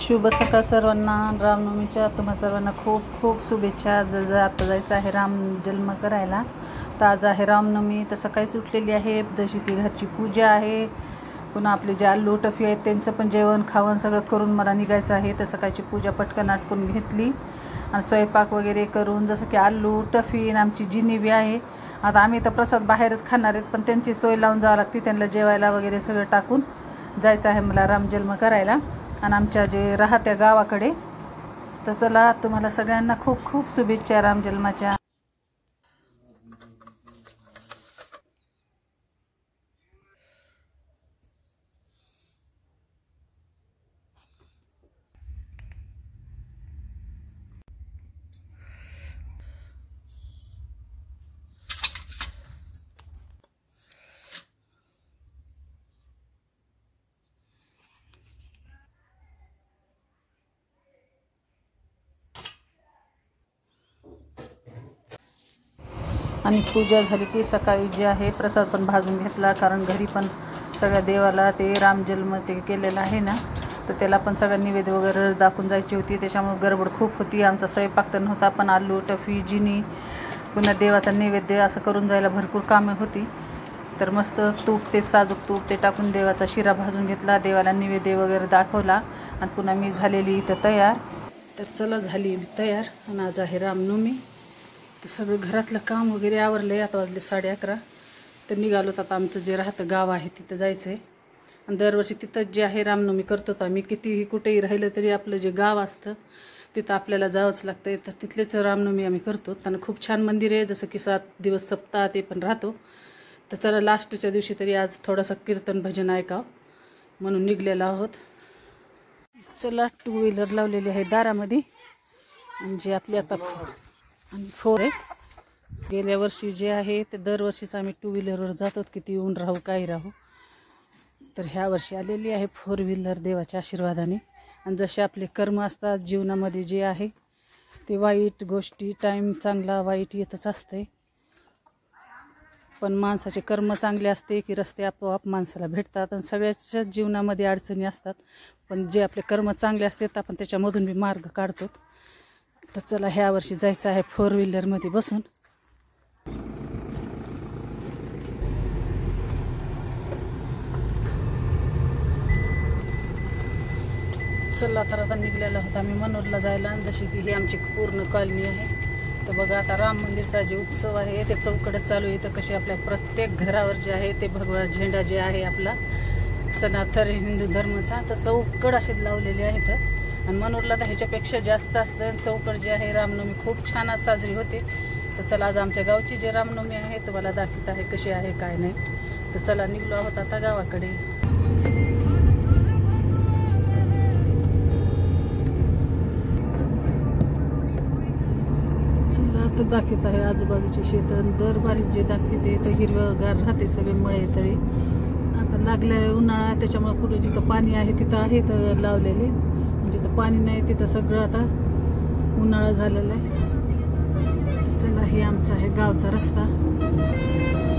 शुभ सकाळ सर्वांना. रामनवमीच्या तुम्हा सर्वांना खूप खूप शुभेच्छा. आता जायचं आहे राम जन्म करायला. तर आज आहे रामनवमी. तर सकाळीच उठलेली आहे, जशी की घरची पूजा आहे. पुन्हा आपले जे आलू टफी आहेत त्यांचं पण जेवण खावण सगळं करून मला निघायचं आहे. तर सकाळची पूजा पटकन आटपून घेतली आणि स्वयंपाक वगैरे करून, जसं की आलू टफी आणि आमची जिनिबी आहे. आता आम्ही तर प्रसाद बाहेरच खाणार आहेत, पण त्यांची सोय लावून जावं लागते. त्यांना जेवायला वगैरे सगळं टाकून जायचं आहे मला रामजन्म करायला आणि आमच्या जे राहत्या गावाकडे. तर चला, तुम्हाला सगळ्यांना खूप खूप शुभेच्छा रामजन्माच्या. आणि पूजा झाली की सकाळी जे आहे प्रसाद पण भाजून घेतला, कारण घरी पण सगळ्या देवाला ते रामजन्म ते केलेलं आहे ना, तर त्याला पण सगळं निवेद्य वगैरे दाखवून जायची होती. त्याच्यामुळे गडबड खूप होती. आमचा स्वयंपाक तर नव्हता, पण आलू टफी जिनी पुन्हा देवाचा नैवेद्य असं करून जायला भरपूर कामे होती. तर मस्त तूप, ते साजूक तूप ते टाकून देवाचा शिरा भाजून घेतला, देवाला नैवेद्य वगैरे दाखवला आणि पुन्हा मी झालेली इथं तयार. तर चला, झाली मी तयार आणि आज आहे रामनवमी. तर सगळं घरातलं काम वगैरे आवरलं आहे. आता वाजले 11:30. तर निघालो. आता आमचं जे राहतं गाव आहे तिथं जायचं आहे. आणि दरवर्षी तिथंच जे आहे रामनवमी करतो. आम्ही कितीही कुठेही राहिलं तरी आपलं जे गाव असतं तिथं आपल्याला जावंच लागतं. तर तिथलेच रामनवमी आम्ही करतो. त्यांना खूप छान मंदिर आहे, जसं की 7 दिवस सप्ताह ते पण राहतो. तर चला, लास्टच्या दिवशी तरी आज थोडंसं कीर्तन भजन ऐकावं म्हणून निघलेलो आहोत. चला, 2 व्हीलर लावलेली आहे दारामध्ये, म्हणजे आपली आता आणि 4 आहे. गेल्या वर्षी जे आहे ते दरवर्षीच आम्ही 2 व्हीलरवर जातो, किती ऊन राहू काही राहू. तर ह्या वर्षी आलेली आहे 4 व्हीलर देवाच्या आशीर्वादाने. आणि जसे आपले कर्म असतात जीवनामध्ये जे आहे ते वाईट गोष्टी, टाईम चांगला वाईट येतच असते, पण माणसाचे कर्म चांगले असते की रस्ते आपोआप माणसाला भेटतात. आणि सगळ्याच्या जीवनामध्ये अडचणी असतात, पण जे आपले कर्म चांगले असतात आपण त्याच्यामधून बी मार्ग काढतो. तर चला, ह्या वर्षी जायचं आहे 4 व्हीलरमध्ये बसून. चला, तर आता निघलेला होता आम्ही मनोरला जायला. जशी की ही आमची पूर्ण कॉलनी आहे. तर बघा, आता राम मंदिरचा जे उत्सव आहे ते चौकडच चालू आहे. तर कसे आपल्या प्रत्येक घरावर जे आहे ते भगवा झेंडा जे आहे आपला सनातन हिंदू धर्माचा, तर चौकड असे लावलेले आहेत. आणि मनोरला तर ह्याच्यापेक्षा जास्त असतं. चौकड जे आहे रामनवमी खूप छान साजरी होते. तर चला, आज आमच्या गावची जे रामनवमी आहे तुम्हाला दाखवत आहे कशी आहे काय नाही. तर चला, निघलो आहोत आता गावाकडे. तर दाखवत आहे आजूबाजूचे शेत. दर बारीच जे दाखवते तर हिरवगार राहते, सगळे मळे तळे. आता लागलाय उन्हाळा, त्याच्यामुळे कुठे जिथं पाणी आहे तिथं आहे तर लावलेले, जिथं पाणी नाही तिथं सगळं आता उन्हाळा झालेला आहे. चला, हे आमचा आहे गावचा रस्ता.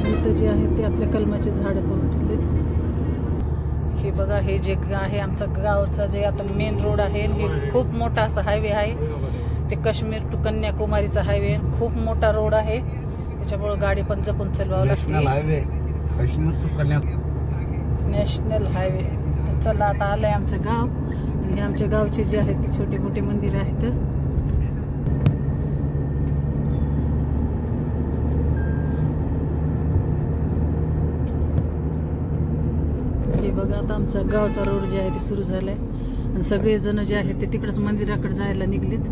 इथं जे आहे ते आपल्या कलमाचे झाडं करून ठेवलेत. हे बघा, हे जे आहे आमचं गावचा जे आता मेन रोड आहे, हे खूप मोठा असा हायवे आहे. ते काश्मीर टू कन्याकुमारीचा हायवे, खूप मोठा रोड आहे. त्याच्यामुळे गाडी पण जपून चालवावं लागते. National highway. तर चला, आता आलंय आमचं गाव. आणि आमच्या गावचे जे आहेत ते छोटे मोठे मंदिर आहेत. हे बघा, आता आमचा गावचा रोड जे आहे ते सुरू झालाय. आणि सगळेजण जे आहेत ते तिकडच मंदिराकडे जायला निघलेत.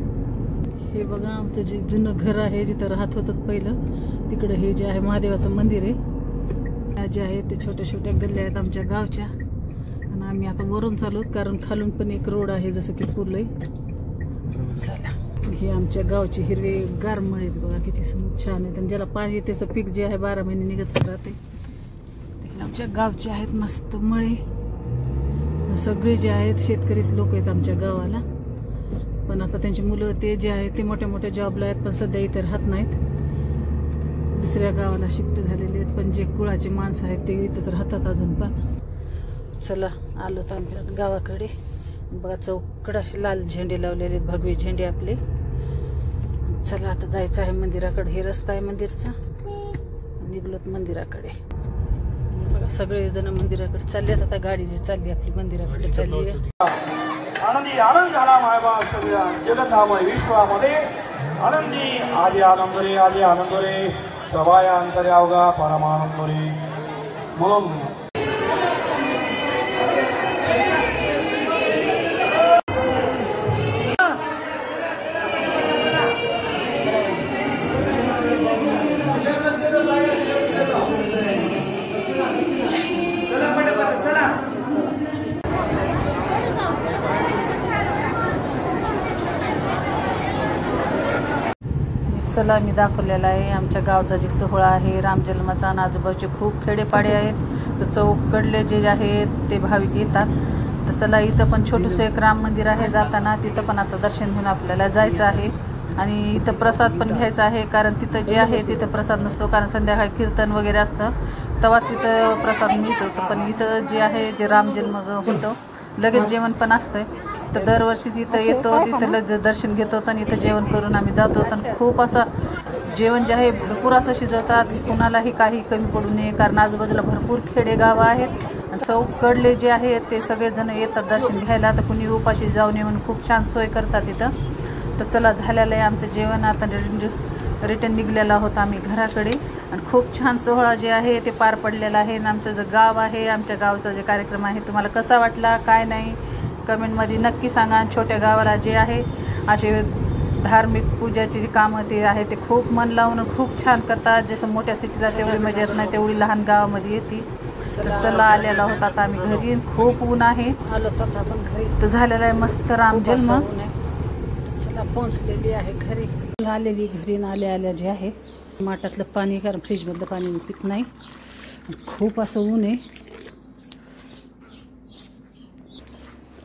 हे बघा, आमचं जे जुनं घर आहे जिथं राहत होतं पहिलं, तिकडे हे जे आहे महादेवाचं मंदिर आहे. जे आहे ते छोट्या छोट्या गल्ल्या आहेत आमच्या गावच्या. आणि आम्ही आता वरून चालू, कारण खालून पण एक रोड आहे जसं की पुरलंय. चला, हे आमच्या गावची हिरवे गार मळे आहेत बघा, किती छान आहेत. आणि ज्याला पाणी त्याचं पीक जे आहे 12 महिने निघत राहते. हे आमच्या गावचे आहेत मस्त मळे. सगळे जे आहेत शेतकरीच लोक आहेत आमच्या गावाला. पण आता त्यांची मुलं ते जे आहेत ते मोठ्या मोठ्या जॉबला आहेत, पण सध्या इथे राहत नाहीत, दुसऱ्या गावाला शिफ्ट झालेले आहेत. पण जे कुळाचे माणसं आहेत ते इथंच राहतात अजून पण. चला, आलो तर आम्ही गावाकडे. बघा चौकड असे लाल झेंडे लावलेले आहेत, भगवे झेंडे आपले. चला आता जायचं आहे मंदिराकडे. हे रस्ता आहे मंदिरचा. निघलोत मंदिराकडे. बघा सगळेजण मंदिराकडे चाललेत. आता गाडी जी चालली आपली मंदिराकडे चालली आहे. आनंदी आनंद झाला मायबा सगळ्या जगतामय विश्वामध्ये. आनंदी आदि आनंद रे, आदि आनंद रे, सभाया अंतरे अवघा परमानंद रे. म्हणून चला मी दाखवलेला आहे आमच्या गावचा जे सोहळा आहे रामजन्माचा. आणि आजूबाजूचे खूप खेडेपाडे आहेत. तर चौकडले जे आहेत ते भाविक येतात. तर चला इथं पण छोटंसं एक राम मंदिर आहे. जाताना तिथं पण आता दर्शन घेऊन आपल्याला जायचं आहे. आणि इथं प्रसाद पण घ्यायचा आहे, कारण तिथं जे आहे तिथं प्रसाद नसतो, कारण संध्याकाळी कीर्तन वगैरे असतं तेव्हा तिथं प्रसाद मिळतो. पण इथं जे आहे जे रामजन्म होतं लगेच जेवण पण असतं. तर दरवर्षीच इथं येतो, तिथं दर्शन घेतो आणि इथं जेवण करून आम्ही जातो. आणि खूप असं जेवण जे आहे भरपूर असं शिजवतात, कुणालाही काही कमी पडू नये, कारण आजूबाजूला भरपूर खेडेगावं आहेत. आणि चौकडले जे आहेत ते सगळेजण येतात दर्शन घ्यायला. तर कुणी उपाशी जाऊ नये म्हणून खूप छान सोय करतात इथं. तर चला झालेलं आहे आमचं जेवण. आता रिटर्न निघलेला होता आम्ही घराकडे. आणि खूप छान सोहळा जे आहे ते पार पडलेला आहे. आणि आमचं जे गाव आहे, आमच्या गावचा जे कार्यक्रम आहे तुम्हाला कसा वाटला काय नाही कमेंटमध्ये नक्की सांगा. छोट्या गावाला जे आहे असे धार्मिक पूजाची जी कामं ते आहे ते खूप मन लावून खूप छान करतात. जसं मोठ्या सिटीला तेवढी मजा येत नाही, तेवढी लहान गावामध्ये येते. तर चला आलेला होता आता आम्ही घरी. खूप ऊन आहे, तर झालेला आहे मस्त रामजन्म. चला पोहोचलेली आहे घरी. आलेली घरी आल्या आल्या जे आहे माठातलं पाणी, कारण फ्रीजमधलं पाणी मी पित नाही. खूप असं ऊन आहे.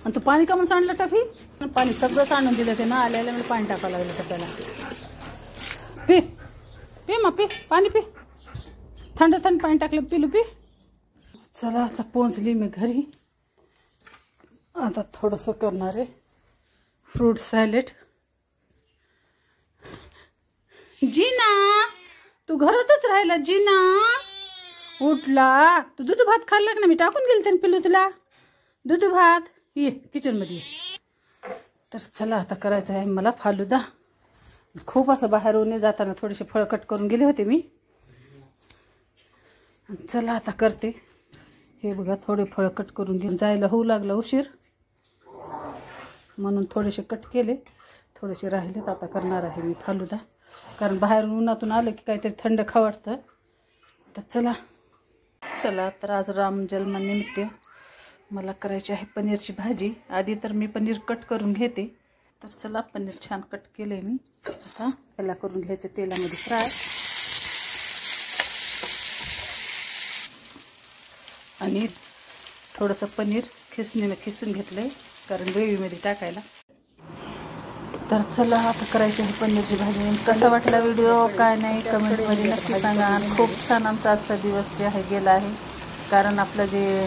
आणि तो पाणी का म्हणून सांडलं टाकी? पाणी सगळंच आणून दिलं ते ना. आल्याला मला पाणी टाकावं लागलं तर त्याला. पी पी मग पी पाणी पी. थंड थंड पाणी टाकलं पिलू पी. चला आता पोहोचली मी घरी. आता थोडंसं करणार आहे फ्रूट सॅलेड. जीना तू घरातच राहिला. जीना उठला. तू दूध भात खाल्ला ना? मी टाकून गेले त्याने पिलू तुला दूध भात. ये किचनमध्ये ये. तर चला आता करायचं आहे मला फालुदा. खूप असं बाहेरून जाताना थोडेसे फळं कट करून गेले होते मी. चला आता करते. हे बघा थोडे फळं कट करून घेऊन जायला होऊ लागलं उशीर, म्हणून थोडेसे कट केले, थोडेसे राहिलेत. आता करणार आहे मी फालुदा, कारण बाहेरून उन्हातून आलं की काहीतरी थंड खावं वाटतं. तर चला तर आज रामजन्मानिमित्त मला करायची आहे पनीरची भाजी. आधी तर मी पनीर कट करून घेते. तर चला पनीर छान कट केले मी. आता याला करून घ्यायचं तेलामध्ये फ्राय. आणि थोडंसं पनीर खिसणीनं खिसून घेतलंय, कारण ग्रेव्हीमध्ये टाकायला. तर चला आता करायची आहे पनीरची भाजी. कसा वाटला व्हिडिओ काय नाही कमेंटमध्ये नक्की सांगा. आणि खूप छान आमचा आजचा दिवस जे आहे गेला आहे, कारण आपलं जे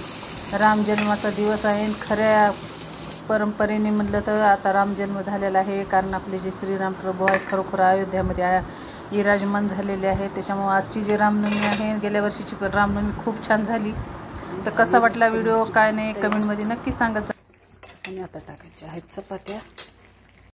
रामजन्माचा दिवस आहे. खऱ्या परंपरेने म्हटलं तर आता रामजन्म झालेला आहे, कारण आपले जे श्रीराम प्रभू आहेत खरोखर अयोध्यामध्ये विराजमान झालेले आहे. त्याच्यामुळे आजची जी रामनवमी आहे, गेल्या वर्षीची पण रामनवमी खूप छान झाली. तर कसा वाटला व्हिडिओ काय नाही कमेंटमध्ये नक्की सांगत. आणि आता टाकायच्या आहेत चपात्या.